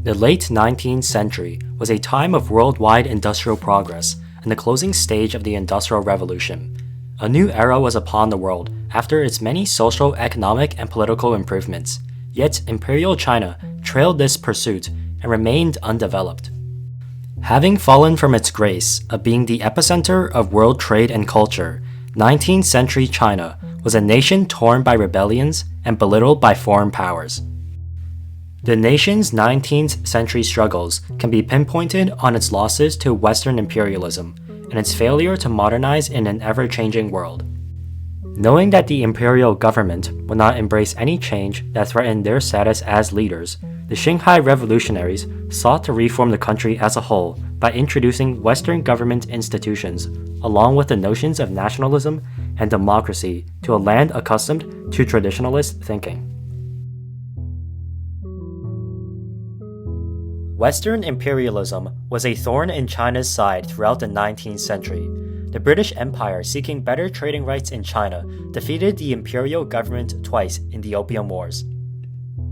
The late 19th century was a time of worldwide industrial progress and the closing stage of the Industrial Revolution. A new era was upon the world after its many social, economic, and political improvements. Yet Imperial China trailed this pursuit and remained undeveloped. Having fallen from its grace of being the epicenter of world trade and culture, 19th century China was a nation torn by rebellions and belittled by foreign powers. The nation's 19th century struggles can be pinpointed on its losses to Western imperialism and its failure to modernize in an ever-changing world. Knowing that the imperial government would not embrace any change that threatened their status as leaders, the Shanghai revolutionaries sought to reform the country as a whole by introducing Western government institutions, along with the notions of nationalism and democracy, to a land accustomed to traditionalist thinking. Western imperialism was a thorn in China's side throughout the 19th century. The British Empire, seeking better trading rights in China, defeated the imperial government twice in the Opium Wars.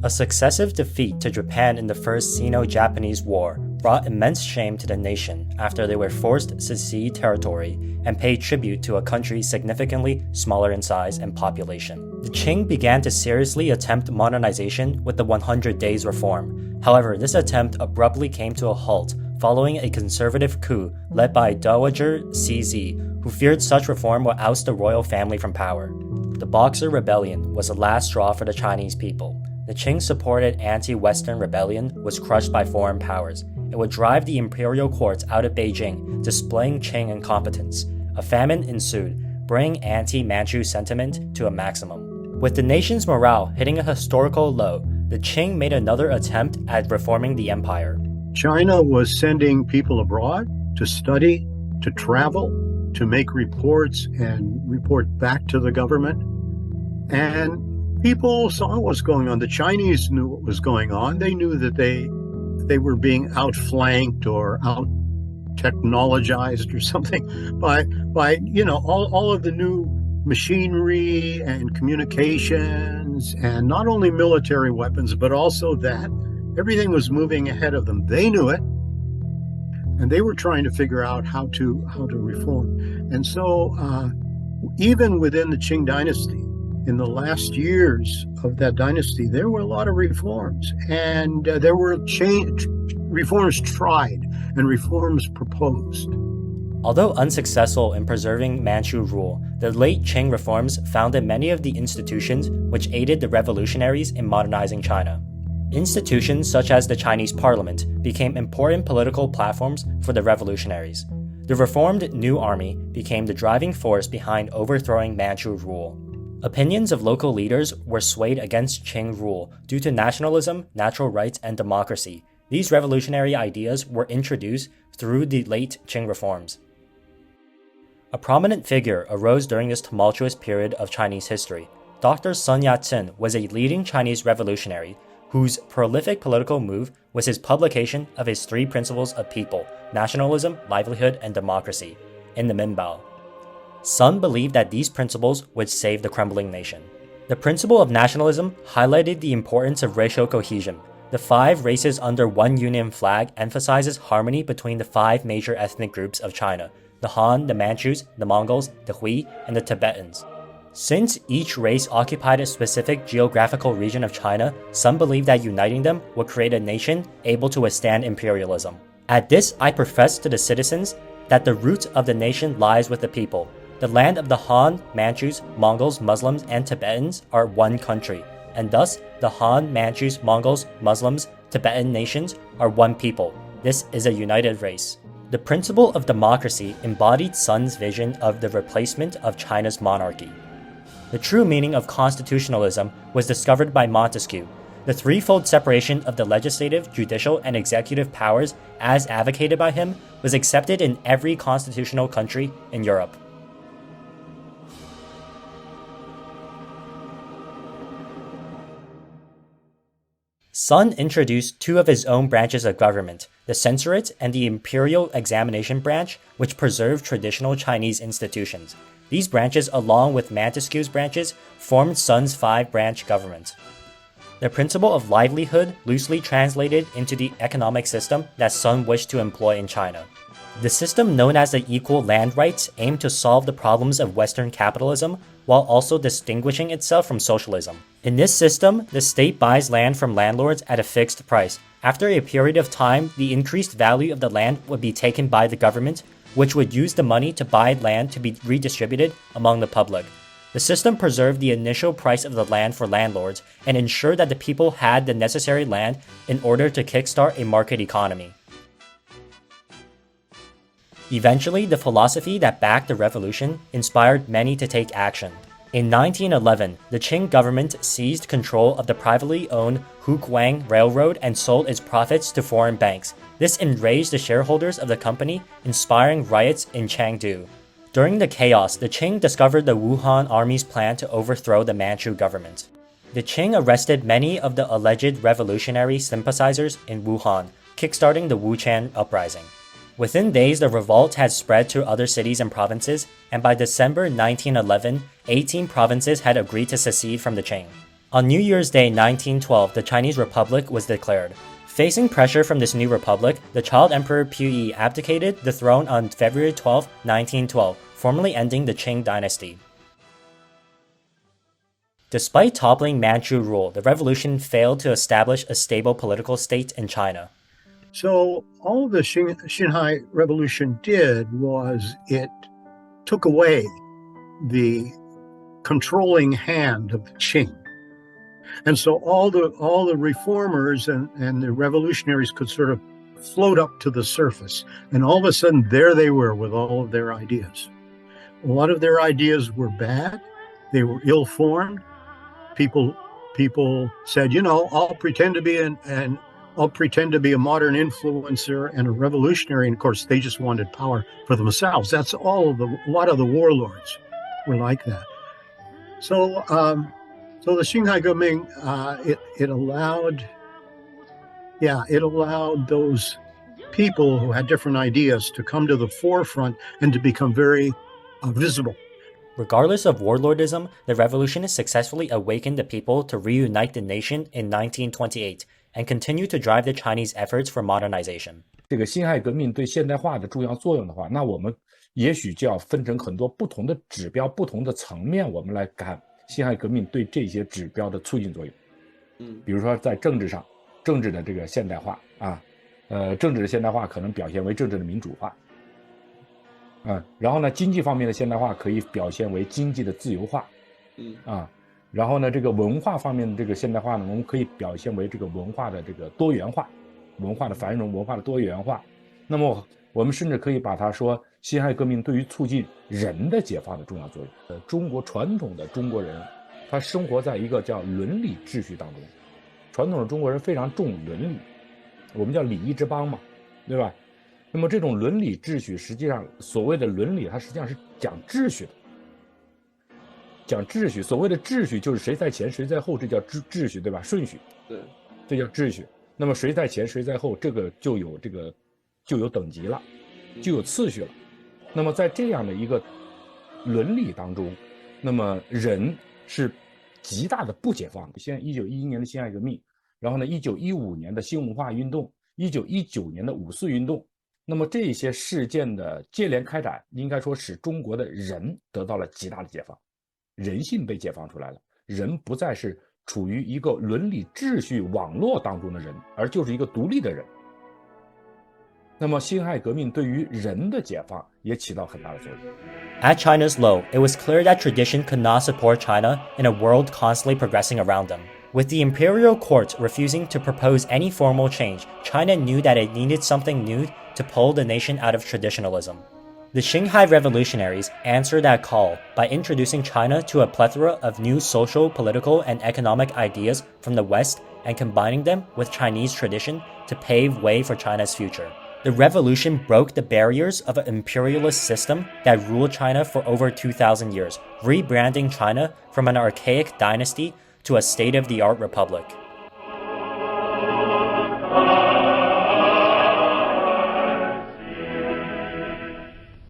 A successive defeat to Japan in the First Sino-Japanese War brought immense shame to the nation after they were forced to cede territory and pay tribute to a country significantly smaller in size and population. The Qing began to seriously attempt modernization with the 100 Days Reform. However, this attempt abruptly came to a halt following a conservative coup led by Dowager CZ, who feared such reform would oust the royal family from power. The Boxer Rebellion was the last straw for the Chinese people. The Qing-supported anti-Western rebellion was crushed by foreign powers. It would drive the imperial courts out of Beijing, displaying Qing incompetence. A famine ensued, bringing anti-Manchu sentiment to a maximum. With the nation's morale hitting a historical low, the Qing made another attempt at reforming the empire. China was sending people abroad to study, to travel, to make reports and report back to the government. And people saw what was going on. The Chinese knew what was going on. They knew that they were being outflanked or out technologized or something by all of the new machinery and communications, and not only military weapons, but also that everything was moving ahead of them. They knew it, and they were trying to figure out how to reform. And so even within the Qing dynasty, in the last years of that dynasty, there were a lot of reforms, and there were reforms tried and reforms proposed. Although unsuccessful in preserving Manchu rule, the late Qing reforms founded many of the institutions which aided the revolutionaries in modernizing China. Institutions such as the Chinese Parliament became important political platforms for the revolutionaries. The reformed new army became the driving force behind overthrowing Manchu rule. Opinions of local leaders were swayed against Qing rule due to nationalism, natural rights, and democracy. These revolutionary ideas were introduced through the late Qing reforms. A prominent figure arose during this tumultuous period of Chinese history. Dr. Sun Yat-sen was a leading Chinese revolutionary whose prolific political move was his publication of his three principles of people: nationalism, livelihood, and democracy, in the Minbao. Sun believed that these principles would save the crumbling nation. The principle of nationalism highlighted the importance of racial cohesion. The 5 races under one union flag emphasizes harmony between the 5 major ethnic groups of China: the Han, the Manchus, the Mongols, the Hui, and the Tibetans. Since each race occupied a specific geographical region of China, some believed that uniting them would create a nation able to withstand imperialism. At this, I profess to the citizens that the root of the nation lies with the people. The land of the Han, Manchus, Mongols, Muslims, and Tibetans are one country, and thus the Han, Manchus, Mongols, Muslims, Tibetan nations are one people. This is a united race. The principle of democracy embodied Sun's vision of the replacement of China's monarchy. The true meaning of constitutionalism was discovered by Montesquieu. The threefold separation of the legislative, judicial, and executive powers, as advocated by him, was accepted in every constitutional country in Europe. Sun introduced 2 of his own branches of government, the censorate and the imperial examination branch, which preserved traditional Chinese institutions. These branches, along with Montesquieu's branches, formed Sun's 5-branch government. the principle of livelihood loosely translated into the economic system that Sun wished to employ in China. The system known as the equal land rights aimed to solve the problems of Western capitalism while also distinguishing itself from socialism. In this system, the state buys land from landlords at a fixed price. After a period of time, the increased value of the land would be taken by the government, which would use the money to buy land to be redistributed among the public. The system preserved the initial price of the land for landlords and ensured that the people had the necessary land in order to kickstart a market economy. Eventually, the philosophy that backed the revolution inspired many to take action. In 1911, the Qing government seized control of the privately owned Hukuang Railroad and sold its profits to foreign banks. This enraged the shareholders of the company, inspiring riots in Chengdu. During the chaos, the Qing discovered the Wuhan Army's plan to overthrow the Manchu government. The Qing arrested many of the alleged revolutionary sympathizers in Wuhan, kickstarting the Wuchan uprising. Within days, the revolt had spread to other cities and provinces, and by December 1911, 18 provinces had agreed to secede from the Qing. On New Year's Day 1912, the Chinese Republic was declared. Facing pressure from this new republic, the child Emperor Puyi abdicated the throne on February 12, 1912, formally ending the Qing dynasty. Despite toppling Manchu rule, the revolution failed to establish a stable political state in China. So all the Xinhai Revolution did was it took away the controlling hand of the Qing. And so all the reformers and the revolutionaries could sort of float up to the surface. And all of a sudden, there they were with all of their ideas. A lot of their ideas were bad. They were ill-formed. People said, I'll pretend to be a modern influencer and a revolutionary. And of course, they just wanted power for themselves. That's a lot of the warlords were like that. So the Xinhai革命, it allowed those people who had different ideas to come to the forefront and to become very visible. Regardless of warlordism, the revolution successfully awakened the people to reunite the nation in 1928 and continue to drive the Chinese efforts for modernization. 这个辛亥革命对现代化的重要作用的话，那我们也许就要分成很多不同的指标、不同的层面，我们来看辛亥革命对这些指标的促进作用。比如说在政治上，政治的这个现代化啊，政治的现代化可能表现为政治的民主化。然后呢，经济方面的现代化可以表现为经济的自由化，然后呢，这个文化方面的这个现代化呢，我们可以表现为这个文化的这个多元化，文化的繁荣，文化的多元化。那么我们甚至可以把它说，辛亥革命对于促进人的解放的重要作用。中国传统的中国人，他生活在一个叫伦理秩序当中，传统的中国人非常重伦理，我们叫礼仪之邦嘛，对吧？那么这种伦理秩序，实际上所谓的伦理，它实际上是讲秩序的，讲秩序。所谓的秩序就是谁在前谁在后，这叫秩序，对吧？顺序，对，这叫秩序。那么谁在前谁在后，这个就有等级了，就有次序了。那么在这样的一个伦理当中，那么人是极大的不解放的。现在1911年的辛亥革命，然后呢，1915年的新文化运动，1919年的五四运动。那么这些事件的接连开展，应该说使中国的人得到了极大的解放，人性被解放出来了，人不再是处于一个伦理秩序网络当中的人，而就是一个独立的人。那么辛亥革命对于人的解放也起到很大的作用。At China's low, it was clear that tradition could not support China in a world constantly progressing around them. With the imperial court refusing to propose any formal change, China knew that it needed something new to pull the nation out of traditionalism. The Xinhai revolutionaries answered that call by introducing China to a plethora of new social, political, and economic ideas from the West and combining them with Chinese tradition to pave way for China's future. The revolution broke the barriers of an imperialist system that ruled China for over 2,000 years, rebranding China from an archaic dynasty to a state-of-the-art republic.